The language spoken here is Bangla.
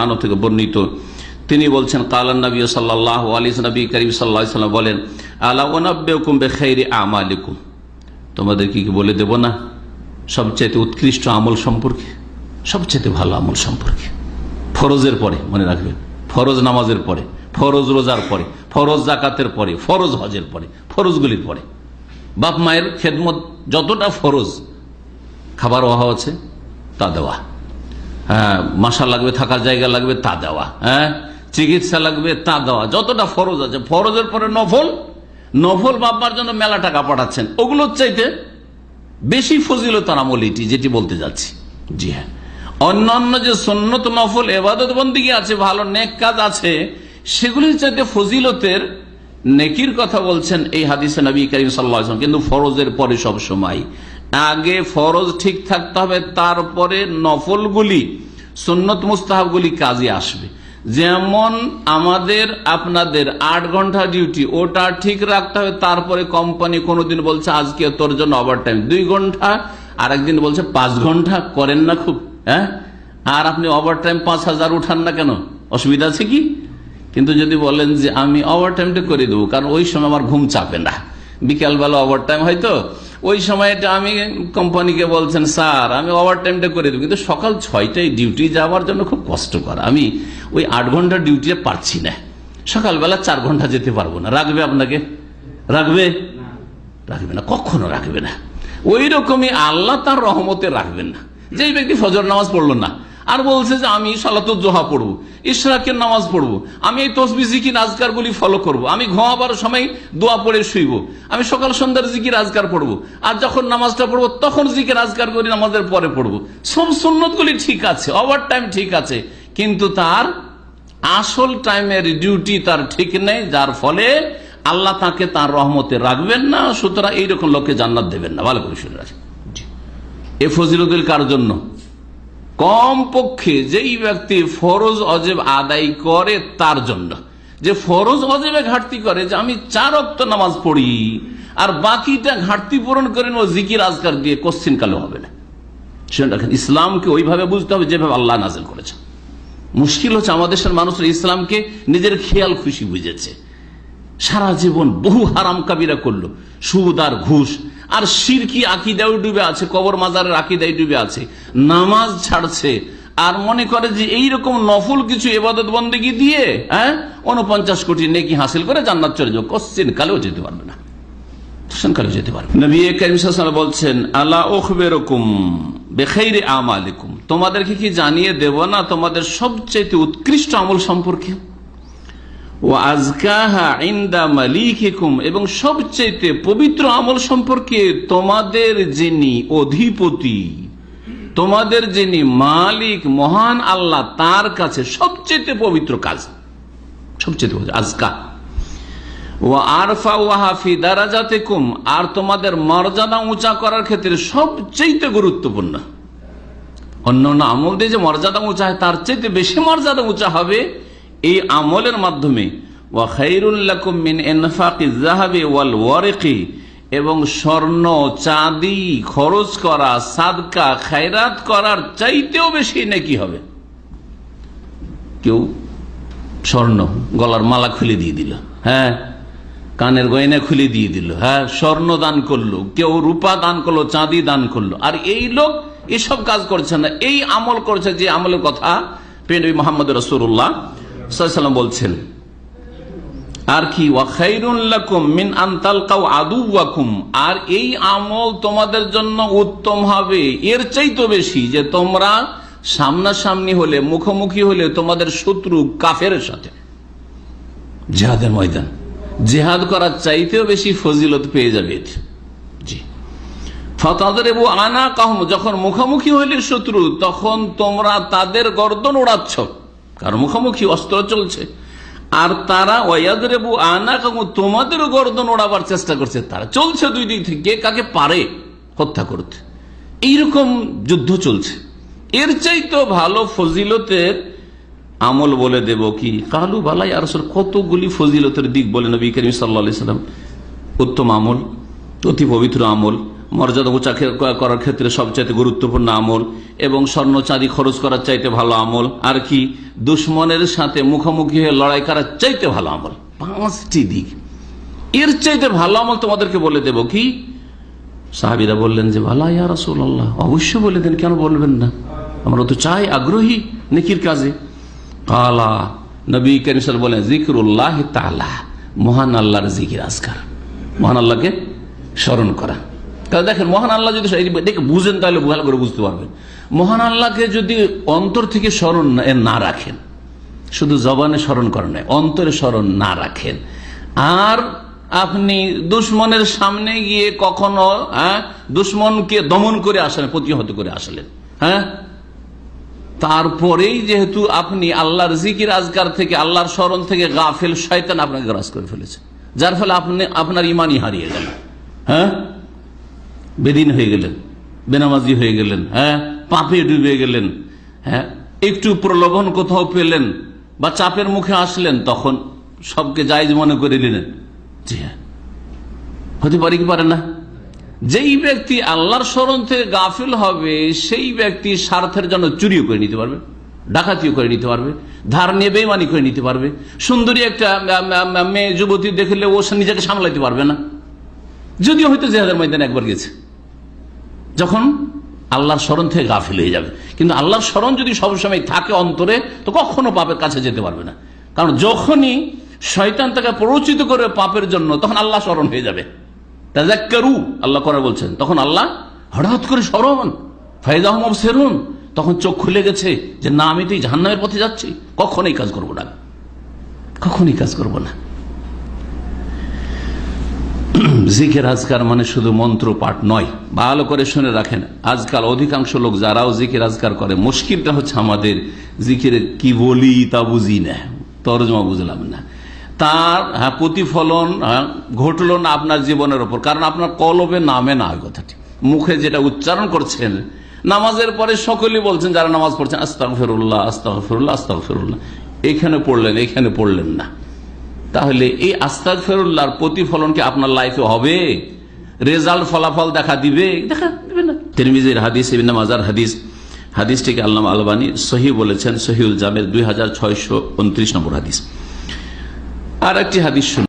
তাআলা থেকে বর্ণিত, তিনি বলছেন কালান নবী সাল্লাল্লাহু আলাইহি ওয়াসাল্লাম, নবী করিম সাল্লাল্লাহু আলাইহি ওয়াসাল্লাম বলেন, আলা উনাব্বিউকুম বিখাইরি আমালিকুম, তোমাদের কি বলে দেব না সবচেয়ে উৎকৃষ্ট আমল সম্পর্কে, সবচেয়ে ভালো আমল সম্পর্কে। ফরজের পরে, মনে রাখবেন, ফরজ নামাজের পরে, ফরজ রোজার পরে, ফরজ জাকাতের পরে, ফরজ হজের পরে, ফরজগুলির পরে বাপ মায়ের খেদমত যতটা ফরজ, খাবার অভাব আছে তা দেওয়া, হ্যাঁ, মাসা লাগবে, থাকার জায়গা লাগবে তা দেওয়া, হ্যাঁ, চিকিৎসা লাগবে তা দেওয়া, যতটা ফরজ আছে। ফরজের পরে নফল, নফল বাবার জন্য মেলা টাকা পাঠাচ্ছেন, ওগুলোর চাইতে বেশি ফজিলতার আমল এটি, যেটি বলতে যাচ্ছি। জি হ্যাঁ, অন্যান্য যে সুন্নত নফল ইবাদত বন্দেগী আছে, ভালো নেক কাজ আছে, সেগুলির চাইতে ফজিলতের নেকির কথা বলছেন এই হাদিসে নবী করিম সাল্লাল্লাহু আলাইহি ওয়াসাল্লাম। কিন্তু ফরজের পরে সব সময় আগে ফরজ ঠিক থাকতে হবে, তারপরে নফলগুলি, সুন্নত মুস্তাহাবগুলি কাজে আসবে। যেমন আমাদের আপনাদের 8 ঘন্টা ডিউটি, ওটা ঠিক রাখতে হবে, তারপরে কোম্পানি কোনোদিন বলছে আজকে তোর জন্য ওভারটাইম 2 ঘন্টা, আর একদিন বলছে 5 ঘন্টা, করেন না খুব, হ্যাঁ, আর আপনি ওভারটাইম 5000 উঠান না কেন, অসুবিধা আছে কি? কিন্তু যদি বলেন যে আমি ওভারটাইমটা করে দেবো, কারণ ওই সময় আমার ঘুম চাপে না, বিকালবেলা ওভারটাইম হয়তো, ওই সময়টা আমি কোম্পানিকে বলছেন স্যার আমি ওভারটাইমটা করে দেবো, কিন্তু সকাল 6টায় ডিউটি যাওয়ার জন্য খুব কষ্টকর, আমি ওই 8 ঘন্টা ডিউটিতে পারছি না, সকালবেলা 4 ঘন্টা যেতে পারবো না, রাখবে আপনাকে? রাখবে? রাখবে না, কখনো রাখবে না। ওই রকমই আল্লাহ তার রহমতে রাখবেন না। যেই ব্যক্তি ফজর নামাজ পড়লো না, আর বলছে যে আমি সালাতুল জোহা পড়বো, ইশরাকের নামাজ পড়বো, আমি এই তসবিহ জিকির আজকারগুলি ফলো করব, আমি ঘুমাবার সময় দোয়া পড়ে শুইব, আমি সকাল সন্ধ্যার জিকির আজকার পড়বো, আর যখন নামাজটা পড়বো তখন জিকির আজকার করি নামাজের পরে পড়বো। সব সুন্নতগুলি ঠিক আছে, ওভার টাইম ঠিক আছে, কিন্তু তার আসল টাইমের ডিউটি তার ঠিক নেই, যার ফলে আল্লাহ তাকে তার রহমতে রাখবেন না। সুতরাং এইরকম লোককে জান্নাত দেবেন না। ভালো করে শুনে রাখেন, এ ফজিলতুল কার জন্য? কম পক্ষে যেই ব্যক্তি ফরজ অজেব আদায় করে তার জন্য। যে ফরজ অজেবে ঘাটতি করে, যে আমি 4 ওয়াক্ত নামাজ পড়ি আর বাকিটা ঘাটতি পূরণ করেন ও জিকির আজকার দিয়ে, কোশ্চিন কালো হবে না। শুনে রাখেন, ইসলামকে ওইভাবে বুঝতে হবে যেভাবে আল্লাহ নাযিল করেছে। মুশকিল হচ্ছে আমাদের দেশের মানুষরা ইসলামকে নিজের খেয়াল খুশি বুঝেছে, সারা জীবন বহু হারাম কাবিরা করলো, সুদ আর ঘুষ আর শিরকি আকিদায় ডুবে আছে, কবর মাজারের আকিদায় ডুবে আছে, নামাজ ছাড়ছে, আর মনে করে যে এইরকম নফল কিছু ইবাদত বন্দেগী দিয়ে 49 কোটি নেকি হাসিল করে জান্নাত চলে যাবে। কোশ্চিন কালেও যেতে পারবে না, কোশ্চিন কালেও যেতে পারবে। নবী করিম সাল্লাল্লাহু আলাইহি ওয়াসাল্লাম বলছেন, আলা উখবিরুকুম বিখাইরি আমালিকুম, তোমাদেরকে কি জানিয়ে দেব না তোমাদের সবচেয়ে উৎকৃষ্ট আমল সম্পর্কে, ওয়া আযকাহা ইনদা মালিকিকুম, এবং সবচেয়ে পবিত্র আমল সম্পর্কে, তোমাদের যিনি অধিপতি, তোমাদের যিনি মালিক মহান আল্লাহ, তার কাছে সবচেয়ে পবিত্র কাজ, সবচেয়ে আযকা। ওয়া আরফাউহা ফি দারাজাতিকুম, আর তোমাদের মর্যাদা উঁচা করার ক্ষেত্রে সবচেয়ে গুরুত্বপূর্ণ। অন্যান্য আমল দিয়ে যে মর্যাদা উঁচা হয়, তার চাইতে বেশি মর্যাদা উঁচা হবে এই আমলের মাধ্যমে। ওয়া খায়রুল লাকুম মিন ইনফাকিজ যাহাবি ওয়াল ওয়ারিকি, এবং স্বর্ণ চাঁদি খরচ করা, সাদকা খায়রাত করার চাইতেও বেশি নেকি হবে। কেউ স্বর্ণ গলার মালা খুলে দিয়ে দিল, হ্যাঁ, কানের গয়না খুলে দিয়ে দিল, হ্যাঁ, স্বর্ণ দান করলো, কেউ রূপা দান করলো, চাঁদি দান করলো, আর এই লোক এসব কাজ করছে না, এই আমল করছে যে আমলের কথা নবী মুহাম্মদ রাসূলুল্লাহ সাল্লাল্লাহু আলাইহি ওয়াসাল্লাম বলছেন। আর কি, ওয়া খায়রুল লাকুম মিন আন তালকাউ আদুওয়াকুম, আর এই আমল তোমাদের জন্য উত্তম হবে এর চাইতে বেশি যে তোমরা সামনাসামনি হলে, মুখোমুখি হলে তোমাদের শত্রু কাফেরের সাথে। জিহাদের ময়দান, জিহাদ করার চাইতেও বেশি ফজিলত পেয়ে যাবে। জি, ফাতাদরিবু আনাকাহুম, যখন মুখোমুখি হইলে শত্রু, তখন তোমরা তাদের গর্দন ওড়াচ্ছ, কারণ মুখোমুখি অস্ত্র চলছে, আর তারা ওয়ায়াদরিবু আনাকাহুম, তোমাদেরও গর্দন ওড়াবার চেষ্টা করছে। তারা চলছে দুই দিক থেকে, কে কাকে পারে হত্যা করতে, এইরকম যুদ্ধ চলছে। এর চাইতে ভালো ফজিলতের আমল বলে দেব কি? কালু বালা ইয়া রাসূল, কতগুলি ফজিলতের দিক বলে নবী করিম সাল্লাল্লাহু আলাইহি ওয়াসাল্লাম। উত্তম আমল, অতি পবিত্র আমল, মর্যাদা উঁচা করার ক্ষেত্রে সবচাইতে গুরুত্বপূর্ণ আমল, এবং স্বর্ণ চাঁদি খরচ করার চাইতে ভালো আমল, আর কি দুশ্মনের সাথে মুখোমুখি হয়ে লড়াই করার চাইতে ভালো আমল। 5টি দিক, এর চাইতে ভালো আমল তোমাদেরকে বলে দেব কি? সাহাবীরা বললেন যে ভালো ইয়া রাসূলুল্লাহ, অবশ্যই বলে দেন, কেন বলবেন না, আমরা তো চাই, আগ্রহী নেকির কাজে। কালা, নবী করিম সাল্লাল্লাহু আলাইহি ওয়াসাল্লাম বলেন যিকরুল্লাহ তাআলা, মহান আল্লাহর জিকির আজকার, মহান আল্লাহকে স্মরণ করা। তাহলে দেখেন, মহান আল্লাহ যদি দেখে বুঝেন তাহলে ভালো করে বুঝতে পারবেন। মহান আল্লাহকে যদি অন্তর থেকে স্মরণ না রাখেন, শুধু জবানে স্মরণ করেন না, অন্তরে স্মরণ না রাখেন, আর আপনি দুশ্মনের সামনে গিয়ে কখনো দুশ্মনকে দমন করে আসলেন, প্রতিহত করে আসলেন, তারপরেই যেহেতু আপনি আল্লাহর জিকির আজকার থেকে, আল্লাহর স্মরণ থেকে গাফেল, শয়তান আপনাকে গ্রাস করে ফেলেছে, যার ফলে আপনি আপনার ইমানই হারিয়ে গেল, বেদিন হয়ে গেলেন, বেনামাজি হয়ে গেলেন, পাপে ডুবে গেলেন, একটু প্রলোভন কোথাও পেলেন বা চাপের মুখে আসলেন, তখন সবকে জায়েজ মনে করে নিলেন। জি হ্যাঁ, হতে পারে কি পারে না? যেই ব্যক্তি আল্লাহর স্মরণ থেকে গাফিল হবে, সেই ব্যক্তি স্বার্থের জন্য চুরিও করে নিতে পারবে, ডাকাতিও করে নিতে পারবে, ধার নিয়ে বেইমানি করে নিতে পারবে। সুন্দরী একটা মেয়ে যুবতী দেখলে ও নিজেকে সামলাইতে পারবে না, যদিও হয়তো জিহাদের ময়দানে একবার গেছে, যখন আল্লাহর স্মরণ থেকে গাফিল হয়ে যাবে। কিন্তু আল্লাহর স্মরণ যদি সবসময় থাকে অন্তরে, তো কখনো পাপের কাছে যেতে পারবে না, কারণ যখনই শয়তান তাকে প্ররোচিত করে পাপের জন্য, তখন আল্লাহ স্মরণ হয়ে যাবে। তাযাক্কারু, আল্লাহ করে বলছেন, তখন আল্লাহ হঠাৎ করে স্মরণ, ফাইযাহুম মুবসিরুন, তখন চোখ খুলে গেছে যে না, আমি তো জাহান্নামের পথে যাচ্ছি, কখনোই কাজ করবো না, কখনোই কাজ করবো না। জিকির আজকার মানে শুধু মন্ত্র পাঠ নয়, ভালো করে শুনে রাখেন। আজকাল অধিকাংশ লোক যারাও জিকির আজকার করে, মুশকিলটা হচ্ছে আমাদের জিকিরে কি বলি তা বুঝি না, তরজমা বুঝলাম না, তার প্রতিফলন ঘটলো না আপনার জীবনের ওপর, কারণ আপনার কলবে নামে না ওই কথাটি, মুখে যেটা উচ্চারণ করছেন। নামাজের পরে সকলেই বলছেন, যারা নামাজ পড়ছেন, আস্তাগফিরুল্লাহ আস্তাগফিরুল্লাহ আস্তাগফিরুল্লাহ, এখানে পড়লেন এখানে পড়লেন না, তাহলে এই আস্তাগফিরুল্লাহর প্রতিফলন কি আপনার লাইফে হবে? রেজাল্ট, ফলাফল দেখা দিবে? দেখা দিবে না। তিরমিজির হাদিস, ইবনে মাজার হাদিস, হাদিসটিকে আল্লামা আলবানী সহিহ বলেছেন, সহিহুল জামের 2629 নম্বর হাদিস। আর একটি হাদিস